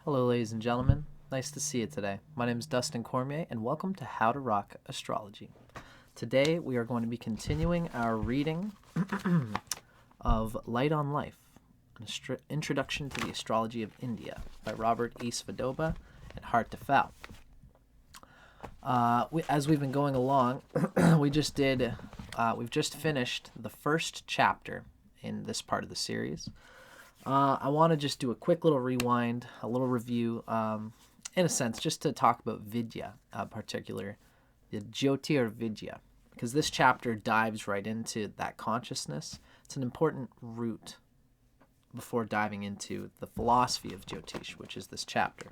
Hello, ladies and gentlemen. Nice to see you today. My name is Dustin Cormier, and welcome to How to Rock Astrology. Today, we are going to be continuing our reading of Light on Life, an Introduction to the Astrology of India by Robert E. Svodoba and Hart to Fouw. As we've been going along, we've just finished the first chapter in this part of the series. I want to just do a quick little rewind, a little review, in a sense, just to talk about Vidya, particular, the Jyotir Vidya, because this chapter dives right into that consciousness. It's an important root before diving into the philosophy of Jyotish, which is this chapter.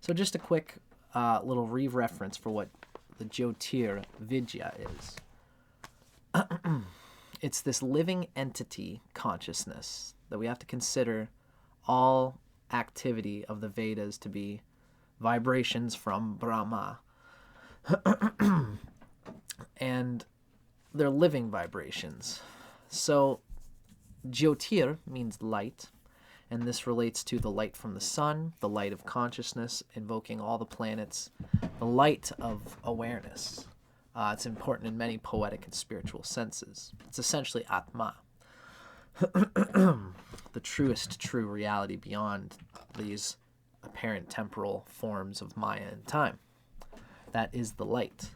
So just a quick little re-reference for what the Jyotir Vidya is. It's this living entity consciousness that we have to consider all activity of the Vedas to be vibrations from Brahma. And they're living vibrations. So Jyotir means light, and this relates to the light from the sun, the light of consciousness, invoking all the planets, the light of awareness. It's important in many poetic and spiritual senses. It's essentially Atma, the truest true reality beyond these apparent temporal forms of Maya and time. That is the light.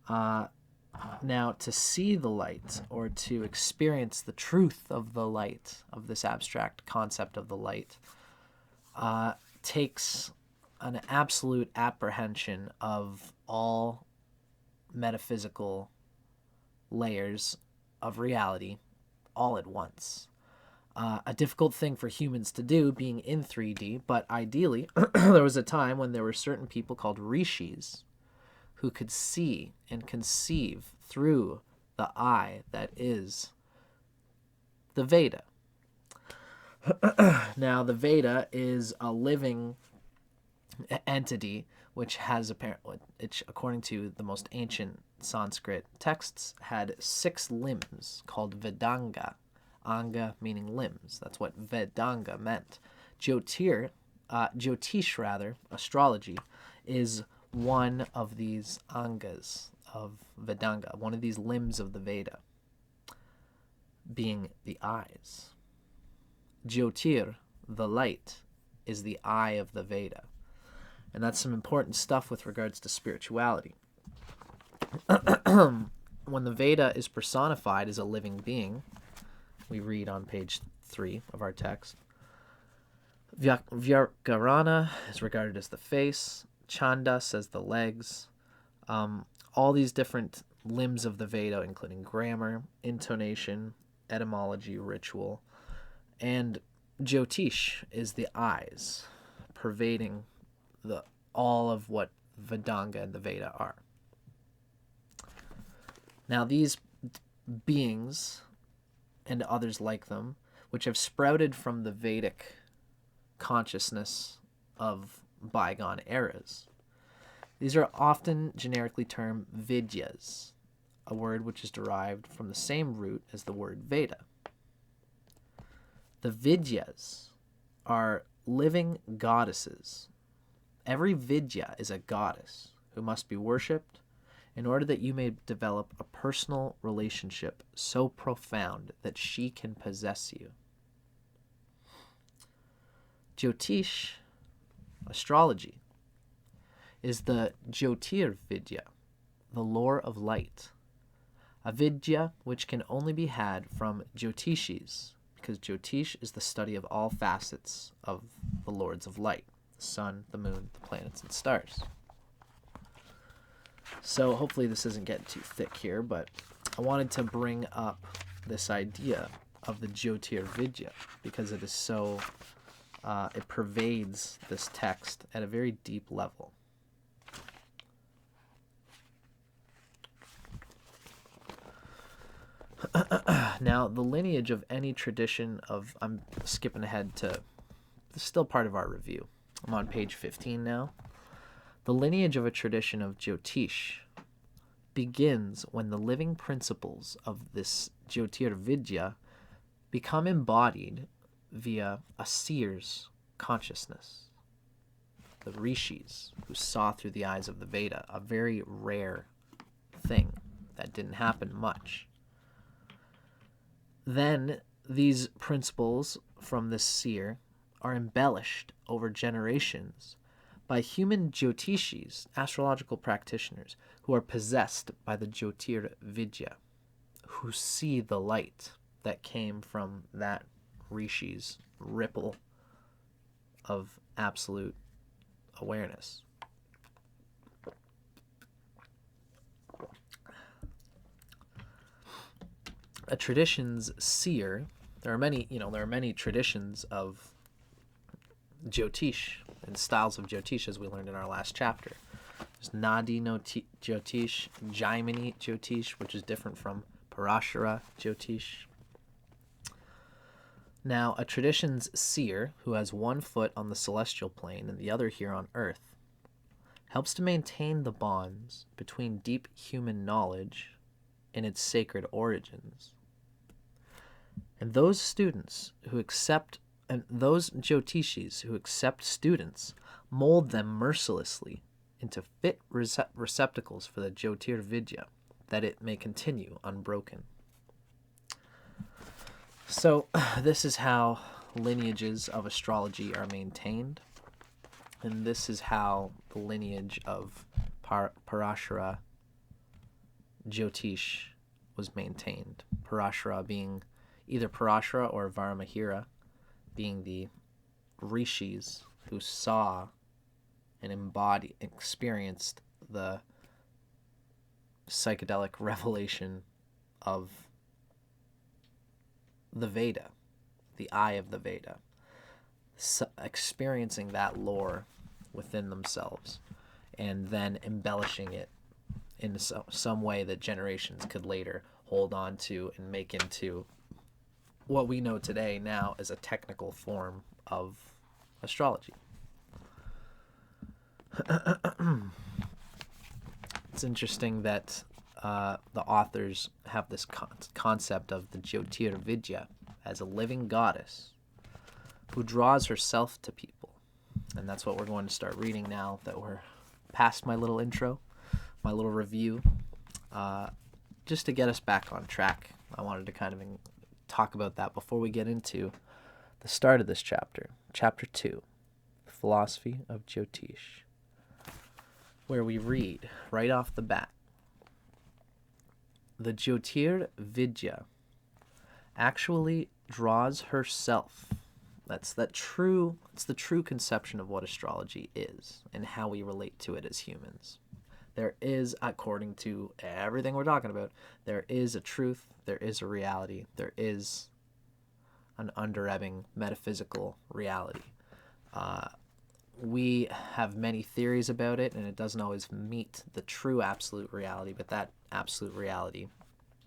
Now, to see the light, or to experience the truth of the light, of this abstract concept of the light, takes an absolute apprehension of all metaphysical layers of reality all at once. A difficult thing for humans to do, being in 3D, but ideally, there was a time when there were certain people called rishis who could see and conceive through the eye that is the Veda. Now, the Veda is a living entity which has apparently, according to the most ancient Sanskrit texts, had 6 limbs called Vedanga. Anga meaning limbs. That's what Vedanga meant. Jyotish, astrology, is one of these angas of Vedanga, one of these limbs of the Veda, being the eyes. Jyotir, the light, is the eye of the Veda. And that's some important stuff with regards to spirituality. When the Veda is personified as a living being, we read on page 3 of our text, Vyakarana is regarded as the face, Chandas as the legs, all these different limbs of the Veda, including grammar, intonation, etymology, ritual, and Jyotish is the eyes, pervading all of what Vedanga and the Veda are. Now, these beings and others like them, which have sprouted from the Vedic consciousness of bygone eras, these are often generically termed Vidyas, a word which is derived from the same root as the word Veda. The Vidyas are living goddesses. Every Vidya is a goddess who must be worshipped in order that you may develop a personal relationship so profound that she can possess you. Jyotish, astrology, is the Jyotir Vidya, the lore of light, a Vidya which can only be had from Jyotishis, because Jyotish is the study of all facets of the lords of light, the sun, the moon, the planets, and stars. So hopefully this isn't getting too thick here, but I wanted to bring up this idea of the Jyotir Vidya because it is so, it pervades this text at a very deep level. Now, the lineage of any tradition of, I'm skipping ahead to, this is still part of our review. I'm on page 15 now. The lineage of a tradition of Jyotish begins when the living principles of this Jyotir Vidya become embodied via a seer's consciousness. the rishis, who saw through the eyes of the Veda, a very rare thing that didn't happen much. Then these principles from this seer are embellished over generations by human Jyotishis, astrological practitioners, who are possessed by the Jyotir Vidya, who see the light that came from that rishi's ripple of absolute awareness. A tradition's seer, there are many traditions of Jyotish and styles of Jyotish, as we learned in our last chapter. There's Nadi Jyotish, Jaimini Jyotish, which is different from Parashara Jyotish. Now, a tradition's seer, who has one foot on the celestial plane and the other here on earth, helps to maintain the bonds between deep human knowledge and its sacred origins. And those Jyotishis who accept students mold them mercilessly into fit receptacles for the Jyotir Vidya, that it may continue unbroken. So this is how lineages of astrology are maintained, and this is how the lineage of Parashara Jyotish was maintained. Parashara being either Parashara or Varmahira, being the rishis who saw and experienced the psychedelic revelation of the Veda, the eye of the Veda, experiencing that lore within themselves and then embellishing it in some way that generations could later hold on to and make into what we know today now as a technical form of astrology. It's interesting that the authors have this concept of the Jyotir Vidya as a living goddess who draws herself to people. And that's what we're going to start reading now that we're past my little intro, my little review. Just to get us back on track, I wanted to kind of talk about that before we get into the start of this chapter, Chapter 2, the Philosophy of Jyotish, where we read right off the bat, the Jyotir Vidya actually draws herself. It's the true conception of what astrology is and how we relate to it as humans. There is, according to everything we're talking about, there is a truth, there is a reality, there is an under-ebbing metaphysical reality. We have many theories about it, and it doesn't always meet the true absolute reality, but that absolute reality,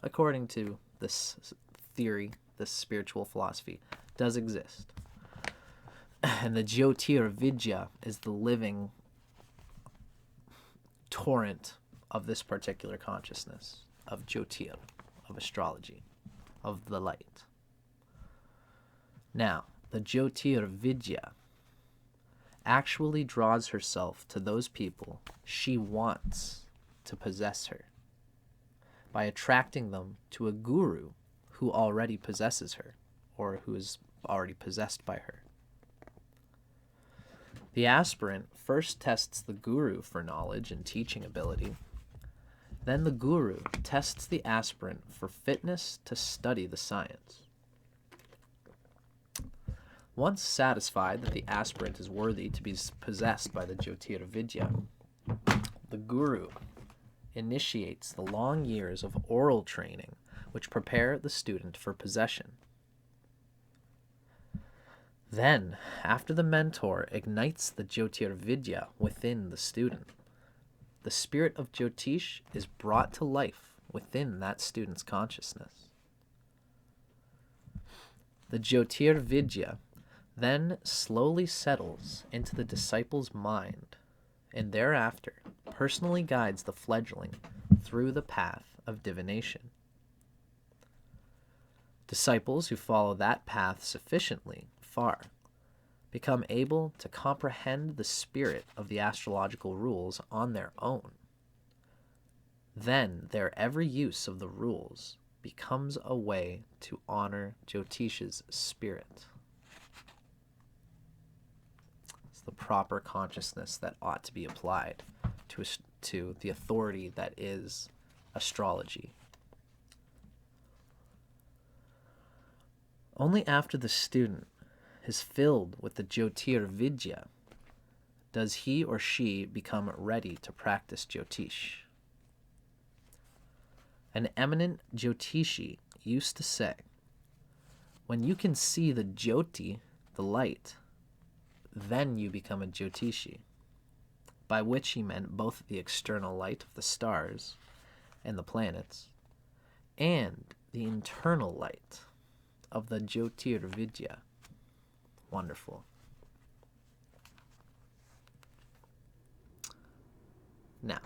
according to this theory, this spiritual philosophy, does exist. And the Jyotir Vidya is the living torrent of this particular consciousness, of Jyotir, of astrology, of the light. Now, the Jyotir Vidya actually draws herself to those people she wants to possess her by attracting them to a guru who already possesses her or who is already possessed by her. The aspirant first tests the guru for knowledge and teaching ability. Then the guru tests the aspirant for fitness to study the science. Once satisfied that the aspirant is worthy to be possessed by the Jyotir Vidya, the guru initiates the long years of oral training which prepare the student for possession. Then, after the mentor ignites the Jyotir Vidya within the student, the spirit of Jyotish is brought to life within that student's consciousness. The Jyotir Vidya then slowly settles into the disciple's mind and thereafter personally guides the fledgling through the path of divination. Disciples who follow that path sufficiently far become able to comprehend the spirit of the astrological rules on their own, then their every use of the rules becomes a way to honor Jyotisha's spirit. It's the proper consciousness that ought to be applied to the authority that is astrology. Only after the student is filled with the Jyotir Vidya does he or she become ready to practice Jyotish. An eminent Jyotishi used to say, when you can see the Jyoti, the light, then you become a Jyotishi, by which he meant both the external light of the stars and the planets, and the internal light of the Jyotir Vidya. Wonderful. Now,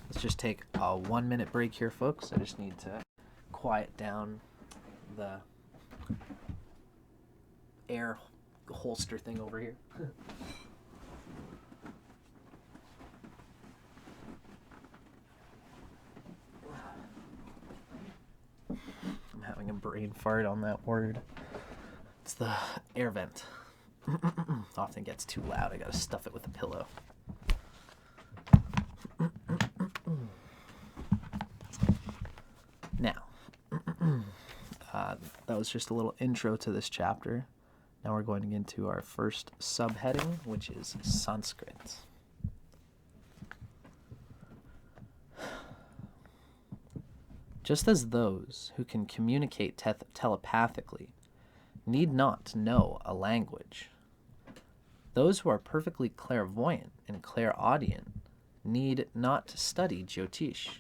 let's just take a 1 minute break here, folks. I just need to quiet down the air holster thing over here. I'm having a brain fart on that word. It's the air vent. Often gets too loud. I gotta stuff it with a pillow. Now, that was just a little intro to this chapter. Now we're going to get into our first subheading, which is Sanskrit. Just as those who can communicate telepathically need not know a language, those who are perfectly clairvoyant and clairaudient need not study Jyotish,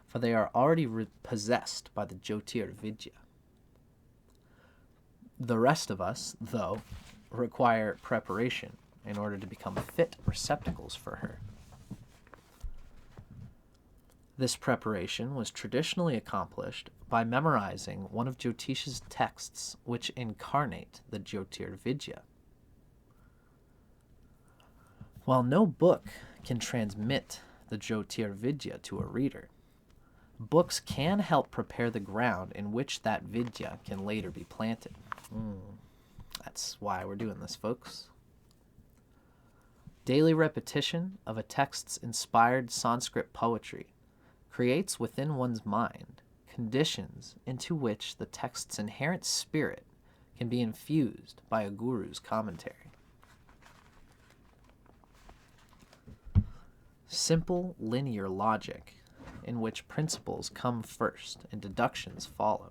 for they are already possessed by the Jyotir Vidya. The rest of us, though, require preparation in order to become fit receptacles for her. This preparation was traditionally accomplished by memorizing one of Jyotisha's texts which incarnate the Jyotir Vidya. While no book can transmit the Jyotir Vidya to a reader, books can help prepare the ground in which that Vidya can later be planted. That's why we're doing this, folks. Daily repetition of a text's inspired Sanskrit poetry creates within one's mind conditions into which the text's inherent spirit can be infused by a guru's commentary. Simple linear logic, in which principles come first and deductions follow,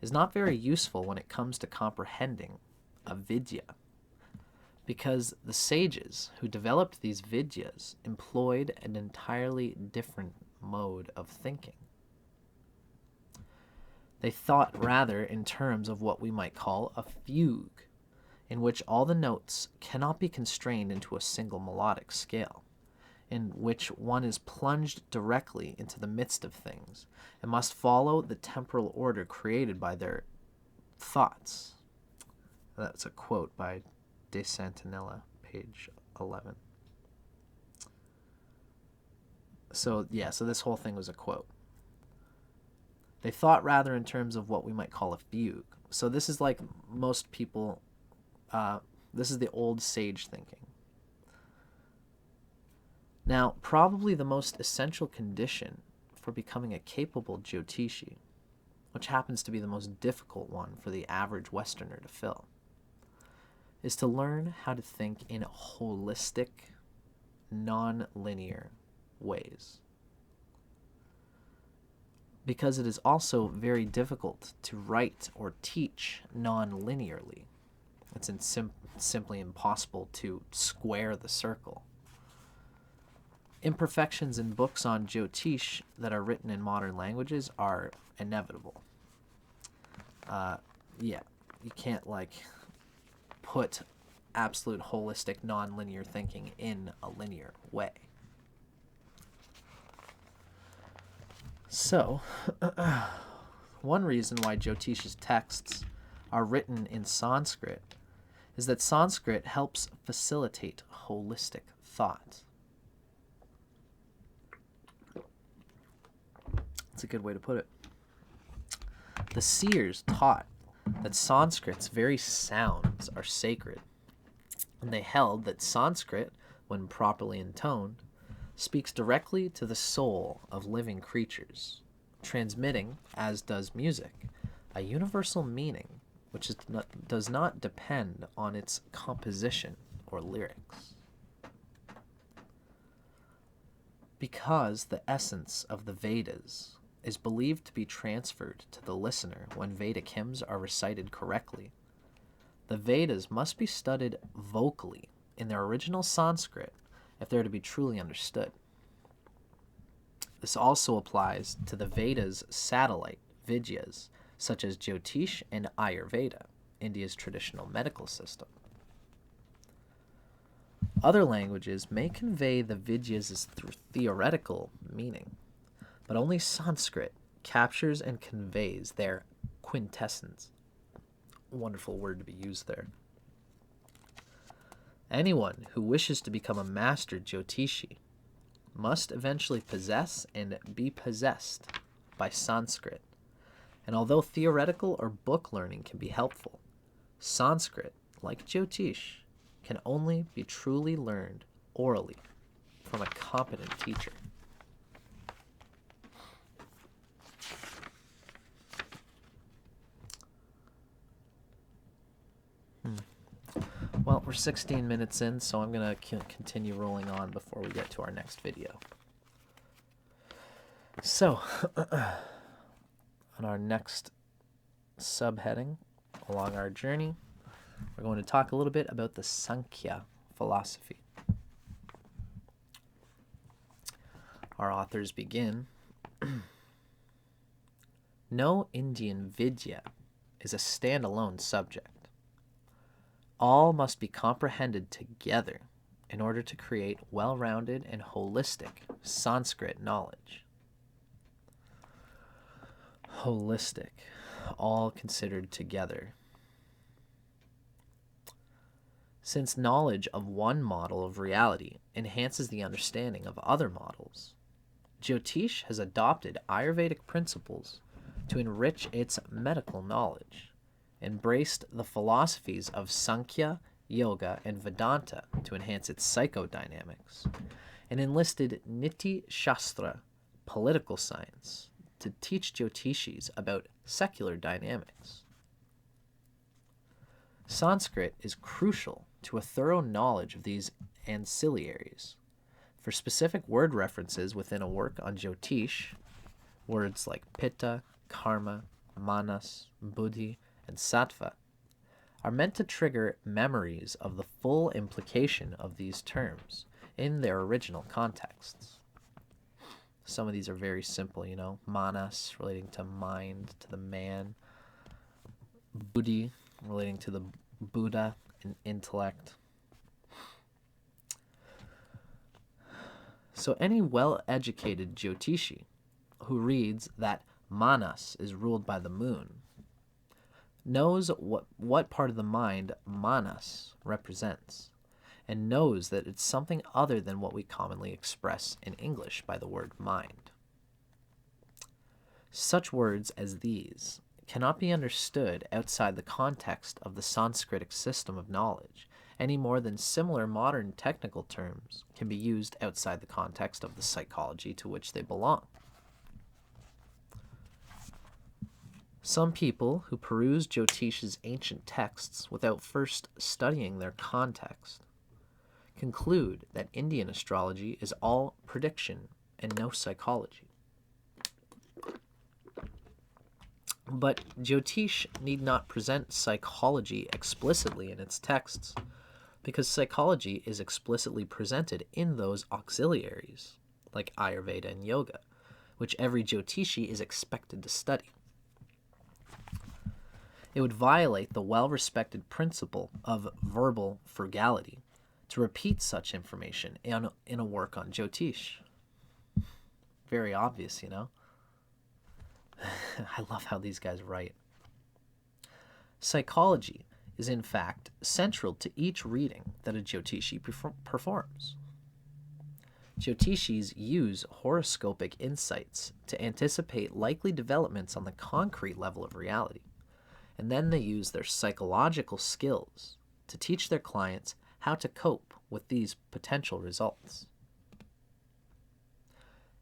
is not very useful when it comes to comprehending a vidya, because the sages who developed these vidyas employed an entirely different mode of thinking. They thought rather in terms of what we might call a fugue, in which all the notes cannot be constrained into a single melodic scale, in which one is plunged directly into the midst of things and must follow the temporal order created by their thoughts. That's a quote by De Santinella, page 11. So this whole thing was a quote. They thought rather in terms of what we might call a fugue. So this is like most people, this is the old sage thinking. Now, probably the most essential condition for becoming a capable Jyotishi, which happens to be the most difficult one for the average Westerner to fill, is to learn how to think in holistic, non-linear ways. Because it is also very difficult to write or teach non-linearly. It's simply impossible to square the circle. Imperfections in books on Jyotish that are written in modern languages are inevitable. You can't put absolute holistic non-linear thinking in a linear way. So, one reason why Jyotisha's texts are written in Sanskrit is that Sanskrit helps facilitate holistic thought. That's a good way to put it. The seers taught that Sanskrit's very sounds are sacred, and they held that Sanskrit, when properly intoned, speaks directly to the soul of living creatures, transmitting, as does music, a universal meaning which does not depend on its composition or lyrics. Because the essence of the Vedas is believed to be transferred to the listener when Vedic hymns are recited correctly, the Vedas must be studied vocally in their original Sanskrit if they're to be truly understood. This also applies to the Vedas' satellite Vidyas, such as Jyotish and Ayurveda, India's traditional medical system. Other languages may convey the Vidyas' theoretical meaning, but only Sanskrit captures and conveys their quintessence. Wonderful word to be used there. Anyone who wishes to become a master Jyotishi must eventually possess and be possessed by Sanskrit. And although theoretical or book learning can be helpful, Sanskrit, like Jyotish, can only be truly learned orally from a competent teacher. Well, we're 16 minutes in, so I'm going to continue rolling on before we get to our next video. So, on our next subheading along our journey, we're going to talk a little bit about the Sankya Philosophy. Our authors begin, no Indian Vidya is a standalone subject. All must be comprehended together in order to create well-rounded and holistic Sanskrit knowledge. Holistic, all considered together. Since knowledge of one model of reality enhances the understanding of other models, Jyotish has adopted Ayurvedic principles to enrich its medical knowledge, embraced the philosophies of Sankhya, Yoga, and Vedanta to enhance its psychodynamics, and enlisted Niti Shastra, political science, to teach Jyotishis about secular dynamics. Sanskrit is crucial to a thorough knowledge of these ancillaries. For specific word references within a work on Jyotish, words like pitta, karma, manas, buddhi, and sattva are meant to trigger memories of the full implication of these terms in their original contexts. Some of these are very simple, manas relating to mind, to the man, buddhi relating to the Buddha and intellect. So any well-educated Jyotishi who reads that manas is ruled by the moon knows what part of the mind manas represents, and knows that it's something other than what we commonly express in English by the word mind. Such words as these cannot be understood outside the context of the Sanskritic system of knowledge, any more than similar modern technical terms can be used outside the context of the psychology to which they belong. Some people who peruse Jyotish's ancient texts without first studying their context conclude that Indian astrology is all prediction and no psychology. But Jyotish need not present psychology explicitly in its texts, because psychology is explicitly presented in those auxiliaries, like Ayurveda and Yoga, which every Jyotishi is expected to study. It would violate the well-respected principle of verbal frugality to repeat such information in a work on Jyotish. Very obvious, I love how these guys write. Psychology is in fact central to each reading that a Jyotishi performs. Jyotishis use horoscopic insights to anticipate likely developments on the concrete level of reality, and then they use their psychological skills to teach their clients how to cope with these potential results.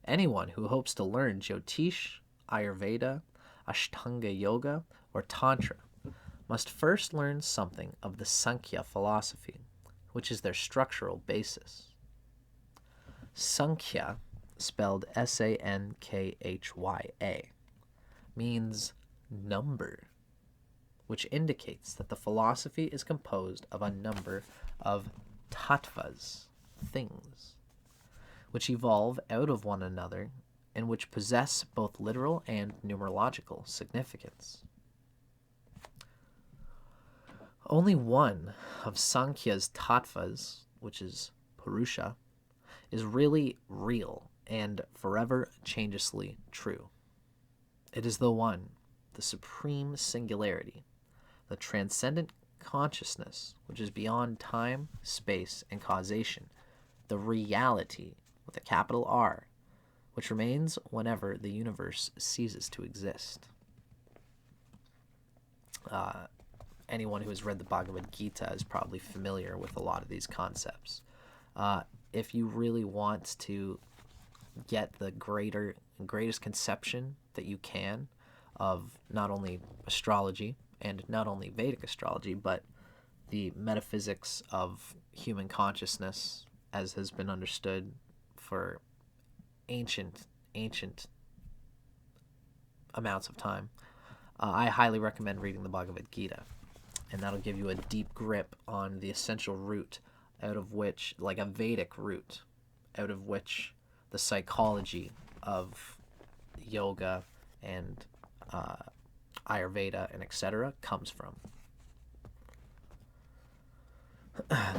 Anyone who hopes to learn Jyotish, Ayurveda, Ashtanga Yoga, or Tantra must first learn something of the Sankya philosophy, which is their structural basis. Sankhya, spelled Sankhya, means number, which indicates that the philosophy is composed of a number of tattvas, things, which evolve out of one another and which possess both literal and numerological significance. Only one of Sankhya's tattvas, which is Purusha, is really real and forever changelessly true. It is the one, the supreme singularity, the transcendent consciousness, which is beyond time, space, and causation, the reality, with a capital R, which remains whenever the universe ceases to exist. Anyone who has read the Bhagavad Gita is probably familiar with a lot of these concepts. If you really want to get the greatest conception that you can of not only astrology and not only Vedic astrology, but the metaphysics of human consciousness as has been understood for ancient amounts of time, I highly recommend reading the Bhagavad Gita, and that'll give you a deep grip on the essential root out of which, like a Vedic root, out of which the psychology of yoga and Ayurveda and etc. comes from.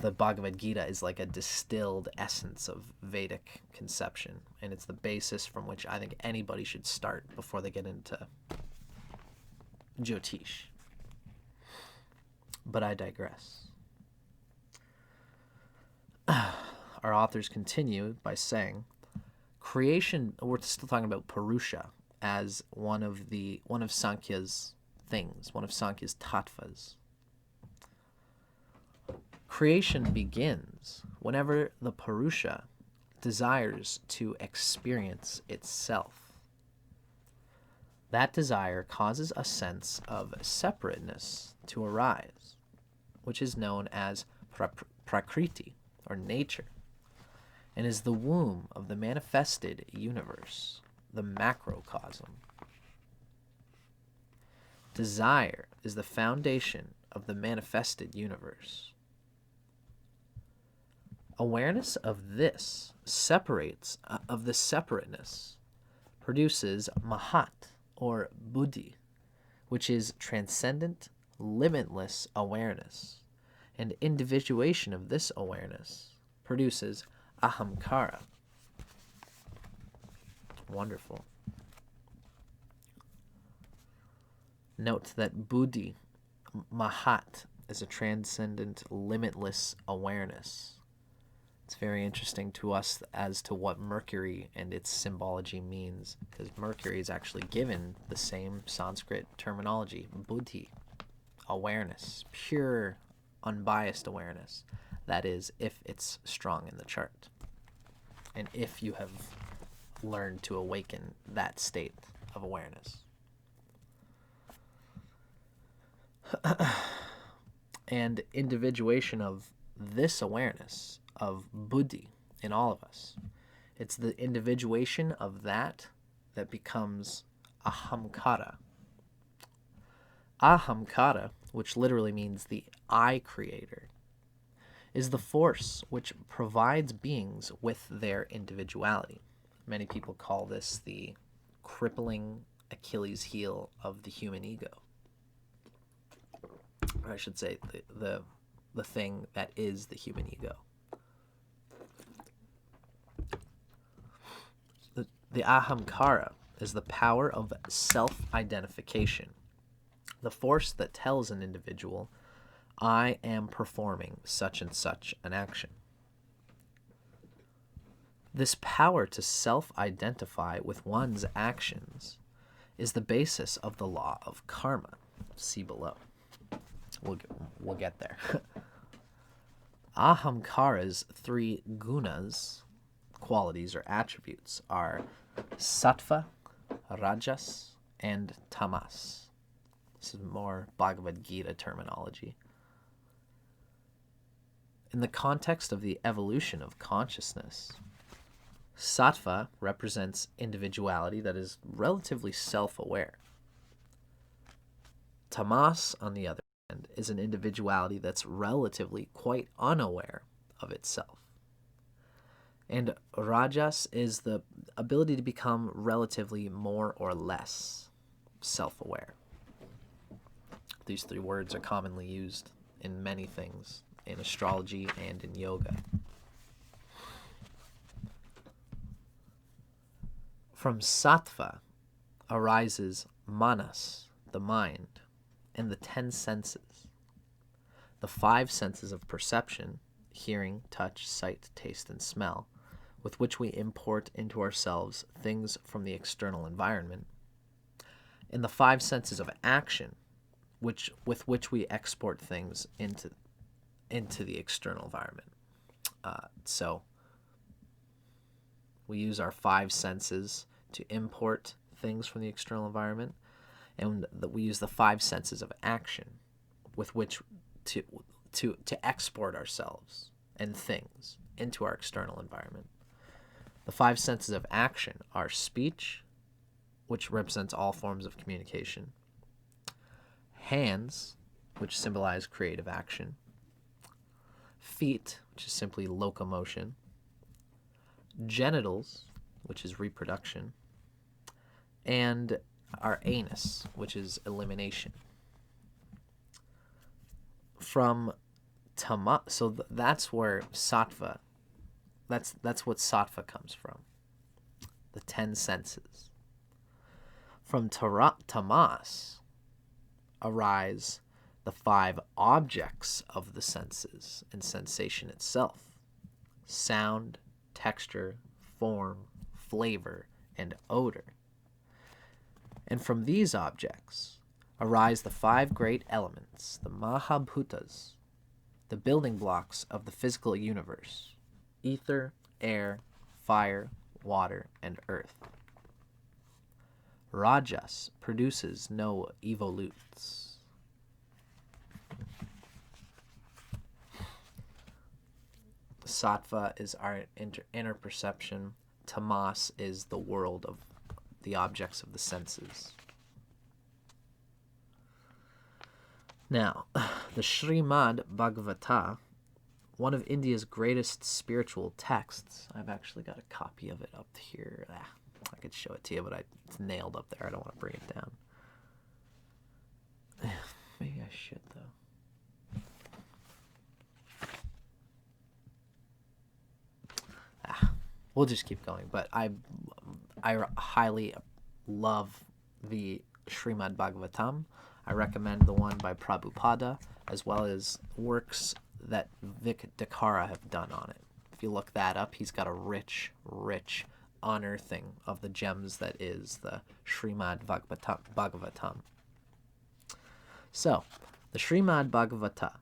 The Bhagavad Gita is like a distilled essence of Vedic conception, and it's the basis from which I think anybody should start before they get into Jyotish. But I digress. Our authors continue by saying, creation, we're still talking about Purusha as one of Sankhya's things, one of Sankhya's tattvas. Creation begins whenever the Purusha desires to experience itself. That desire causes a sense of separateness to arise, which is known as Prakriti, or nature, and is the womb of the manifested universe, the macrocosm. Desire is the foundation of the manifested universe. Awareness of this separateness produces mahat, or buddhi, which is transcendent, limitless awareness, and individuation of this awareness produces ahamkara. Wonderful. Note that buddhi, mahat, is a transcendent, limitless awareness. It's very interesting to us as to what Mercury and its symbology means, because Mercury is actually given the same Sanskrit terminology, buddhi, awareness, pure, unbiased awareness. That is, if it's strong in the chart, and if you have learned to awaken that state of awareness. And individuation of this awareness of buddhi in all of us. It's the individuation of that becomes ahamkara. Ahamkara, which literally means the I creator, is the force which provides beings with their individuality. Many people call this the crippling Achilles heel of the human ego. Or I should say the thing that is the human ego. The ahamkara is the power of self-identification, the force that tells an individual, I am performing such and such an action. This power to self-identify with one's actions is the basis of the law of karma. See below. We'll get there. Ahamkara's three gunas, qualities or attributes, are sattva, rajas, and tamas. This is more Bhagavad Gita terminology. In the context of the evolution of consciousness, sattva represents individuality that is relatively self-aware. Tamas, on the other hand, is an individuality that's relatively quite unaware of itself. And rajas is the ability to become relatively more or less self-aware. These three words are commonly used in many things, in astrology and in yoga. From sattva arises manas, the mind, and the 10 senses. The 5 senses of perception, hearing, touch, sight, taste, and smell, with which we import into ourselves things from the external environment, and the 5 senses of action, with which we export things into the external environment. So we use our 5 senses to import things from the external environment, and we use the 5 senses of action with which to export ourselves and things into our external environment. The 5 senses of action are speech, which represents all forms of communication; hands, which symbolize creative action; feet, which is simply locomotion; genitals, which is reproduction; and our anus, which is elimination. From tama, so that's where sattva, that's what sattva comes from, the 10 senses. From tamas arise the 5 objects of the senses and sensation itself: sound, texture, form, flavor, and odor. And from these objects arise the 5 great elements, the Mahabhutas, the building blocks of the physical universe: ether, air, fire, water, and earth. Rajas produces no evolutes. Sattva is our inner perception. Tamas is the world of the objects of the senses. Now, the Shrimad Bhagavata, one of India's greatest spiritual texts. I've actually got a copy of it up here. I could show it to you, but it's nailed up there. I don't want to bring it down. Maybe I should, though. We'll just keep going. But I highly love the Shrimad Bhagavatam. I recommend the one by Prabhupada, as well as works that Vic Dakara have done on it. If you look that up, he's got a rich unearthing of the gems that is the Shrimad Bhagavatam. So, the Shrimad Bhagavata,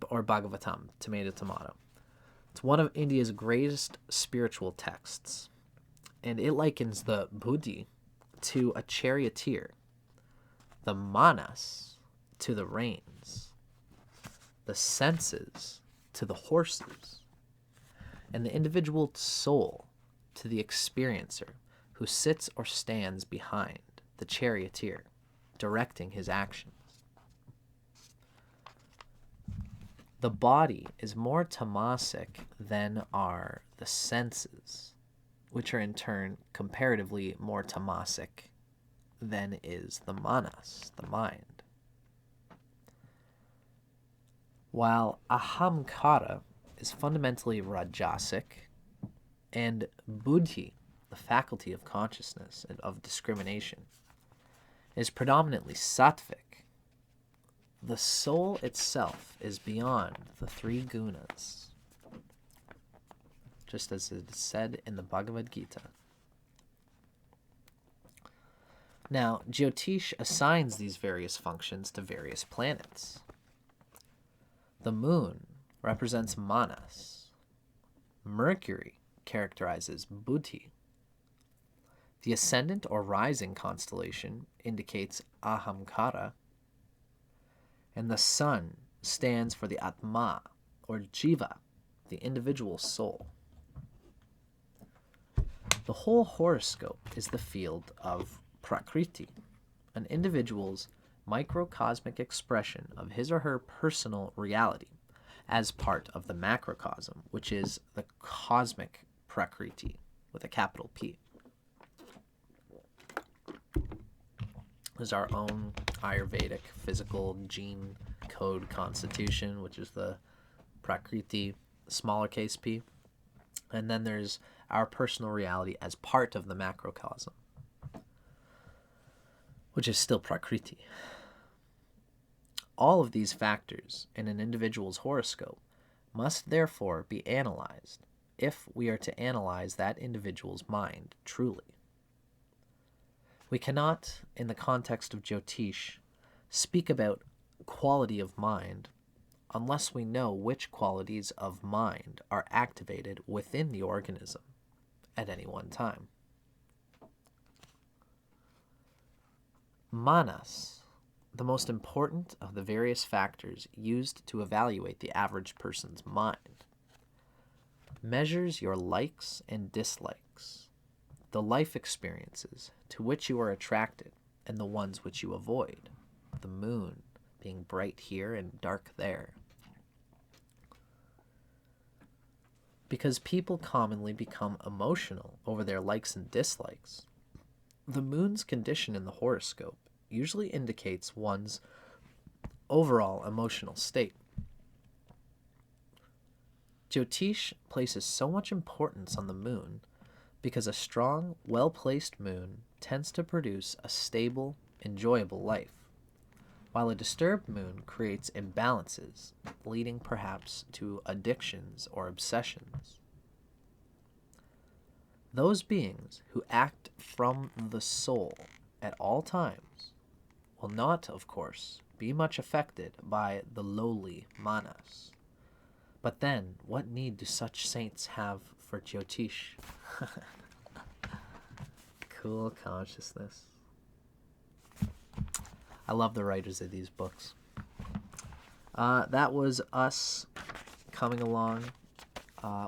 or Bhagavatam, tomato. It's one of India's greatest spiritual texts, and it likens the buddhi to a charioteer, the manas to the reins, the senses to the horses, and the individual soul to the experiencer who sits or stands behind the charioteer, directing his actions. The body is more tamasic than are the senses, which are in turn comparatively more tamasic than is the manas, the mind. While ahamkara is fundamentally rajasic, and buddhi, the faculty of consciousness and of discrimination, is predominantly sattvic, the soul itself is beyond the three gunas, just as it is said in the Bhagavad Gita. Now, Jyotish assigns these various functions to various planets. The moon represents manas. Mercury characterizes buddhi. The ascendant or rising constellation indicates ahamkara. And the sun stands for the atma, or jiva, the individual soul. The whole horoscope is the field of Prakriti, an individual's microcosmic expression of his or her personal reality as part of the macrocosm, which is the cosmic Prakriti with a capital P. Is our own Ayurvedic physical gene code constitution, which is the Prakriti, smaller case p. And then there's our personal reality as part of the macrocosm, which is still Prakriti. All of these factors in an individual's horoscope must therefore be analyzed if we are to analyze that individual's mind truly. We cannot, in the context of Jyotish, speak about quality of mind unless we know which qualities of mind are activated within the organism at any one time. Manas, the most important of the various factors used to evaluate the average person's mind, measures your likes and dislikes, the life experiences to which you are attracted and the ones which you avoid, the moon being bright here and dark there. Because people commonly become emotional over their likes and dislikes, the moon's condition in the horoscope usually indicates one's overall emotional state. Jyotish places so much importance on the moon because a strong, well-placed moon tends to produce a stable, enjoyable life, while a disturbed moon creates imbalances, leading perhaps to addictions or obsessions. Those beings who act from the soul at all times will not, of course, be much affected by the lowly manas. But then, what need do such saints have for Jyotish? Cool consciousness. I love the writers of these books. That was us coming along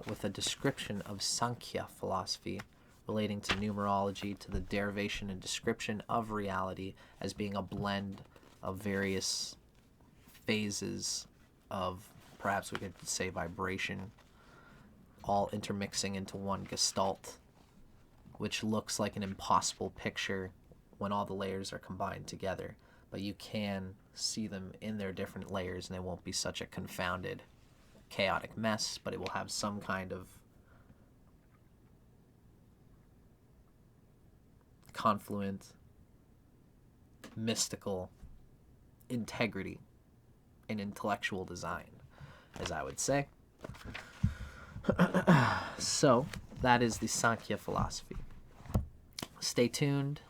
with a description of Sankhya philosophy relating to numerology, to the derivation and description of reality as being a blend of various phases of, perhaps we could say, vibration, all intermixing into one gestalt, which looks like an impossible picture when all the layers are combined together. But you can see them in their different layers, and it won't be such a confounded, chaotic mess, but it will have some kind of confluent, mystical integrity and intellectual design, as I would say. So, that is the Sankhya philosophy. Stay tuned.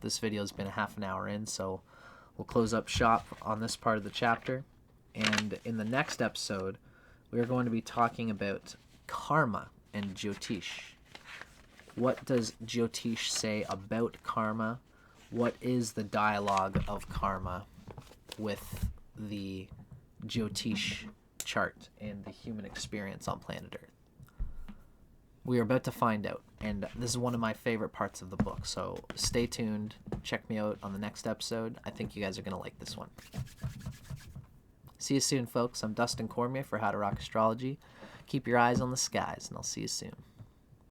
This video has been a half an hour in, so we'll close up shop on this part of the chapter. And in the next episode, we are going to be talking about karma and Jyotish. What does Jyotish say about karma? What is the dialogue of karma with the Jyotish chart and the human experience on planet Earth? We are about to find out, and this is one of my favorite parts of the book, so stay tuned. Check me out on the next episode. I think you guys are going to like this one. See you soon, folks. I'm Dustin Cormier for How to Rock Astrology. Keep your eyes on the skies, and I'll see you soon.